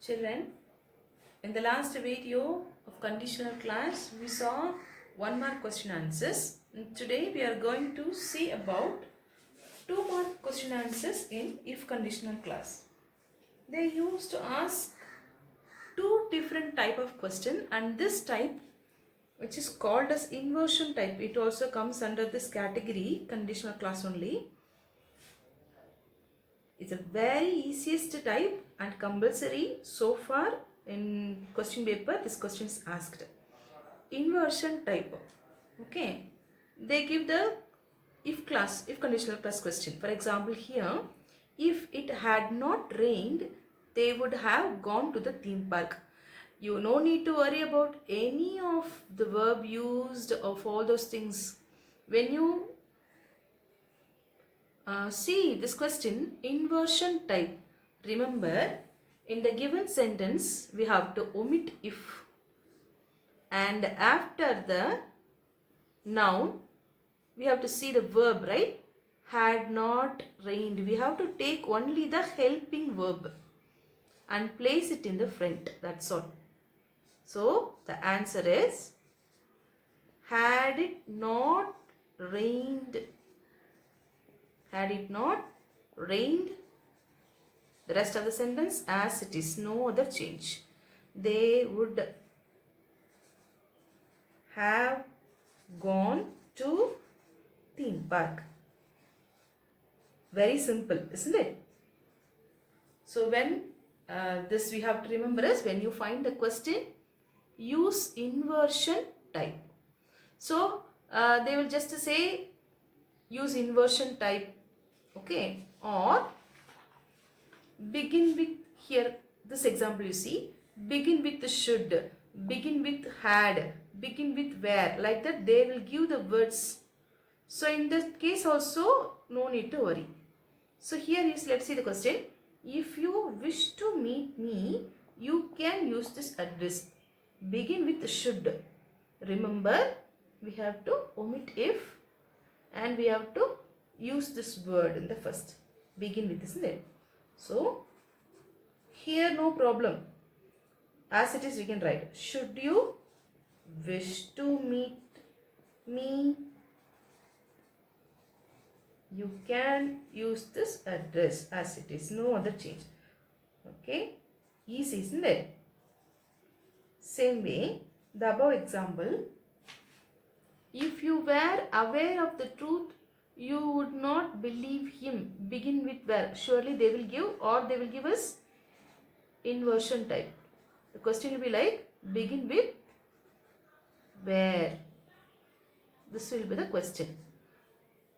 Children, in the last video of conditional class, we saw 1 mark question answers. And today we are going to see about 2 mark question answers in if conditional class. They used to ask two different type of question, and this type, which is called as inversion type, it also comes under this category conditional class only. It's a very easiest type and compulsory so far in question paper. This question is asked. Inversion type. Okay. They give the if conditional class question. For example, here, if it had not rained, they would have gone to the theme park. You no need to worry about any of the verb used of all those things. When you see this question, inversion type. Remember, in the given sentence, we have to omit if. And after the noun, we have to see the verb, right? Had not rained. We have to take only the helping verb and place it in the front. That's all. So, the answer is, had it not rained. Had it not rained, the rest of the sentence as it is, no other change. They would have gone to theme park. Very simple, isn't it? So when this we have to remember is, when you find the question, use inversion type. So they will just say use inversion type. Okay, or begin with, here this example you see, begin with the should, begin with had, begin with where, like that they will give the words. So in this case also no need to worry. So here is, let's see the question. If you wish to meet me, you can use this address. Begin with should. Remember, we have to omit if and we have to use this word in the first. Begin with, isn't it? So here no problem. As it is, we can write, should you wish to meet me, you can use this address as it is, no other change. Okay, easy, isn't it? Same way, the above example, if you were aware of the truth, you would not believe him. Begin with where. Surely they will give, or they will give us inversion type. The question will be like, begin with where. This will be the question.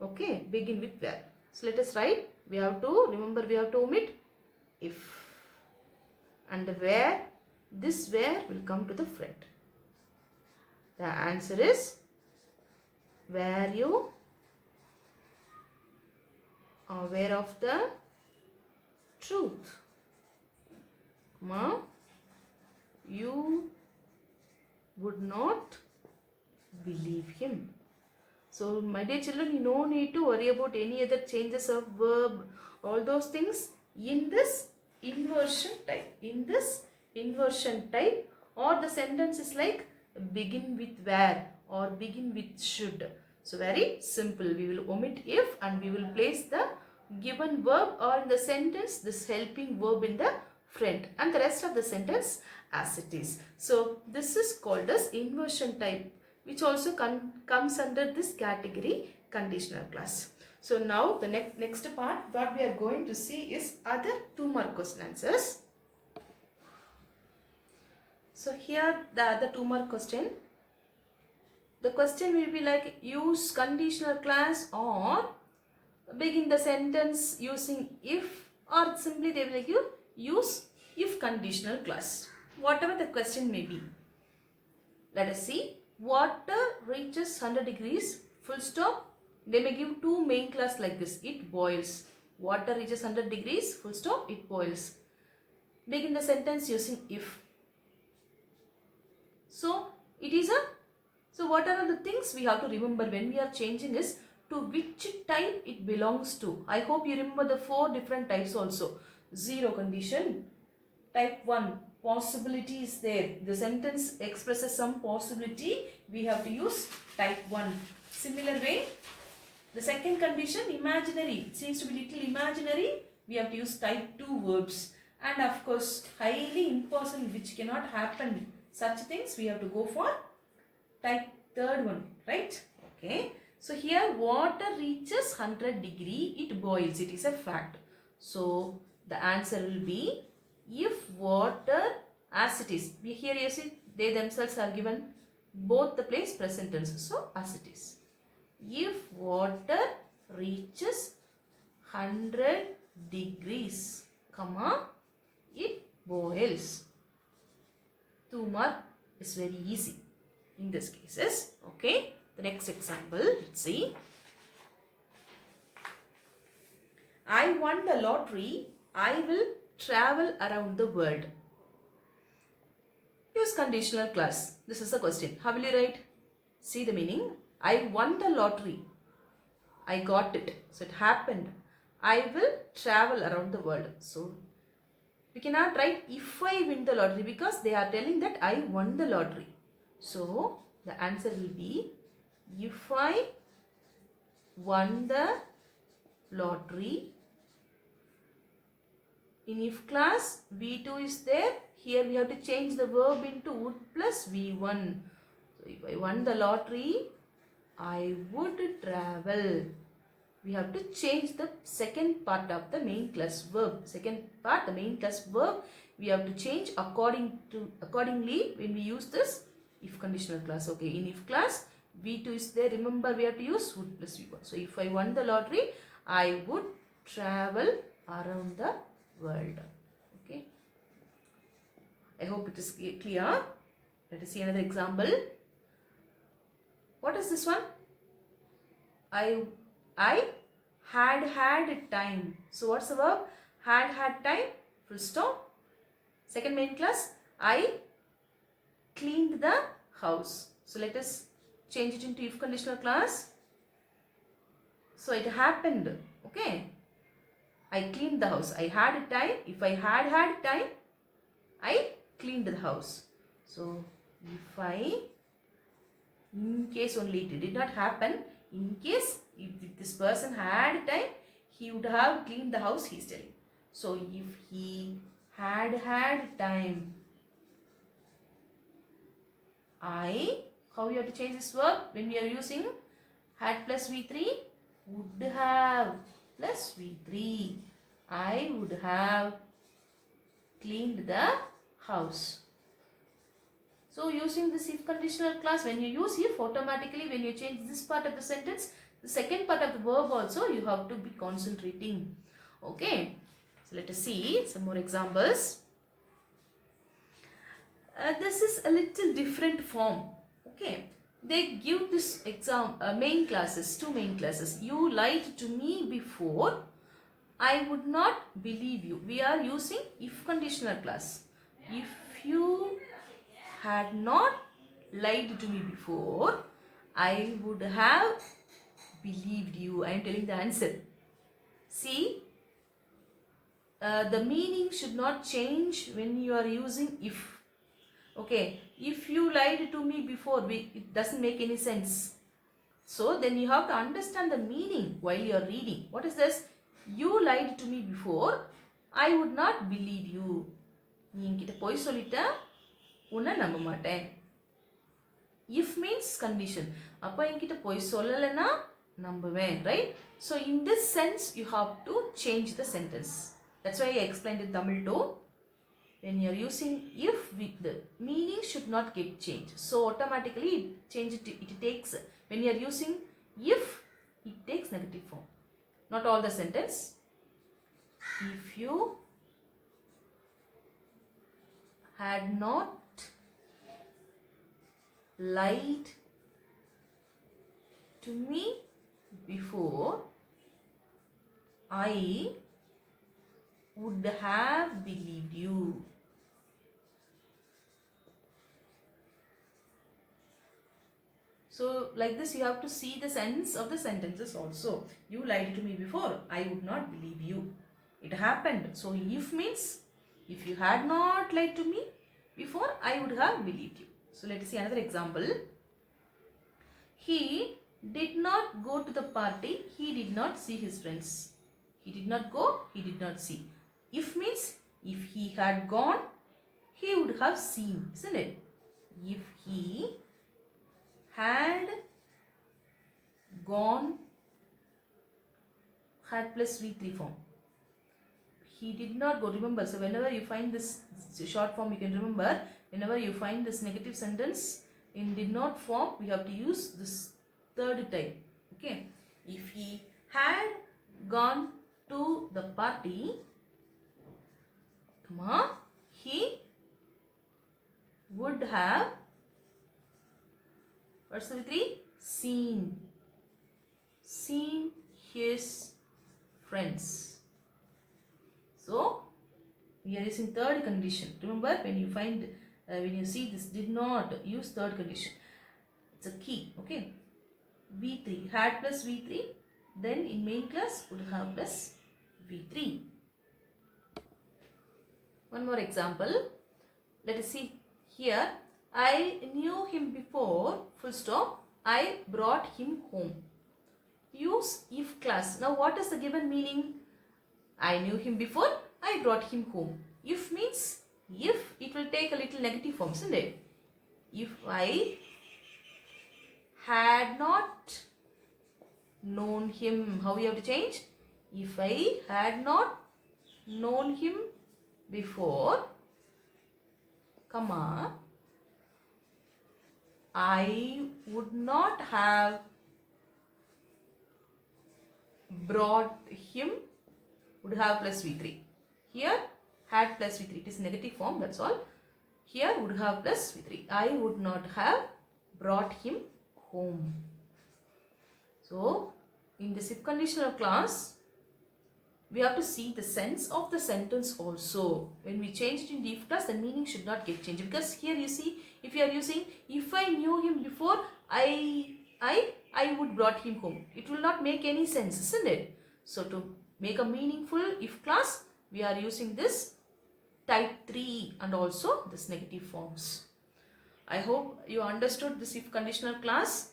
Okay, begin with where. So let us write. We have to remember, we have to omit if, and where. This where will come to the front. The answer is, were you aware of the truth? You would not believe him. So my dear children, you no need to worry about any other changes of verb, all those things in this inversion type. In this inversion type, or the sentence is like begin with where or begin with should. So very simple. We will omit if and we will place the given verb or in the sentence this helping verb in the front and the rest of the sentence as it is. So this is called as inversion type, which also comes under this category conditional class. So now the next part what we are going to see is other 2-mark question answers. So here the other 2-mark question. The question will be like, use conditional class or begin the sentence using if, or simply they will give use if conditional class. Whatever the question may be. Let us see. Water reaches 100 degrees, full stop. They may give two main class like this. It boils. Water reaches 100 degrees, full stop, it boils. Begin the sentence using if. So it is a, so what are the things we have to remember when we are changing is to which type it belongs to. I hope you remember the 4 different types also. Zero condition, type 1, possibility is there. The sentence expresses some possibility. We have to use type 1. Similar way, the second condition, imaginary. It seems to be little imaginary. We have to use type 2 verbs. And of course, highly impossible, which cannot happen. Such things we have to go for type third one, right? Okay. So here water reaches 100 degree, it boils. It is a fact. So the answer will be if water as it is. Here you see they themselves are given both the place present tense. So as it is. If water reaches 100 degrees, comma, it boils. 2 mark is very easy in this cases. Okay. The next example, let's see. I won the lottery. I will travel around the world. Use conditional clause. This is the question. How will you write? See the meaning. I won the lottery. I got it. So it happened. I will travel around the world. So we cannot write if I win the lottery because they are telling that I won the lottery. So the answer will be if I won the lottery. In if clause, V2 is there. Here we have to change the verb into would plus V1. So if I won the lottery, I would travel. We have to change the second part of the main clause verb. Second part, the main clause verb, we have to change accordingly when we use this if conditional clause. Okay, in if clause, V2 is there. Remember, we have to use would plus V1. So if I won the lottery, I would travel around the world. Okay. I hope it is clear. Let us see another example. What is this one? I had time. So what's the verb? Had time. Full stop. Second main clause. I cleaned the house. So let us change it into if conditional clause. So it happened. Okay. I cleaned the house. I had time. If I had time, I cleaned the house. So if I, in case only it did not happen, in case if this person had time, he would have cleaned the house, he is telling. So if he had time, how you have to change this verb when we are using had plus V3? Would have plus V3. I would have cleaned the house. So using this if conditional clause, when you use if, automatically when you change this part of the sentence, the second part of the verb also you have to be concentrating. Okay. So let us see some more examples. This is a little different form. Okay. They give this main classes, two main classes. You lied to me before. I would not believe you. We are using if conditional clause. If you had not lied to me before, I would have believed you. I am telling the answer. See, the meaning should not change when you are using if. Okay, if you lied to me before, it doesn't make any sense. So then you have to understand the meaning while you are reading. What is this? You lied to me before, I would not believe you. நீ என்கிட்ட பொய் சொல்லிட்ட, உன்னை நம்ப மாட்டேன். If means condition. அப்போ என்கிட்ட பொய் சொல்லலைன்னா நம்புவேன், right? So in this sense, you have to change the sentence. That's why I explained in Tamil too. When you are using if, the meaning should not get changed. So automatically it takes, when you are using if, it takes negative form. Not all the sentence. If you had not lied to me before, I would have believed you. So like this you have to see the sense of the sentences also. You lied to me before, I would not believe you. It happened. So if means If you had not lied to me before, I would have believed you. So let us see another example. He did not go to the party. He did not see his friends. He did not go. He did not see. If means if he had gone, he would have seen, isn't it? If he had gone, had plus V3 form. He did not go. Remember, so whenever you find this short form, you can remember, whenever you find this negative sentence in did not form, we have to use this third type. Okay. If he had gone to the party, he would have, what's the V3? Seen his friends. So we are using third condition. Remember, when you find, when you see this did not, use third condition. It's a key. Okay. V3, had plus V3, then in main class would have plus V3. One more example. Let us see here. I knew him before, full stop. I brought him home. Use if class. Now what is the given meaning? I knew him before, I brought him home. If means, if, it will take a little negative form, isn't it? If I had not known him, how we have to change? If I had not known him before, comma, I would not have brought him, would have plus V3. Here, had plus V3. It is negative form, that's all. Here, would have plus V3. I would not have brought him home. So, in this if conditional clause, we have to see the sense of the sentence also. When we change it in the if clause, the meaning should not get changed. Because here you see, if you are using, if I knew him before, I would brought him home. It will not make any sense, isn't it? So, to make a meaningful if clause, we are using this type 3 and also this negative forms. I hope you understood this if conditional clause.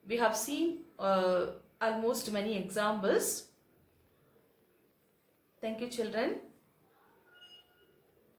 We have seen almost many examples. Thank you, children.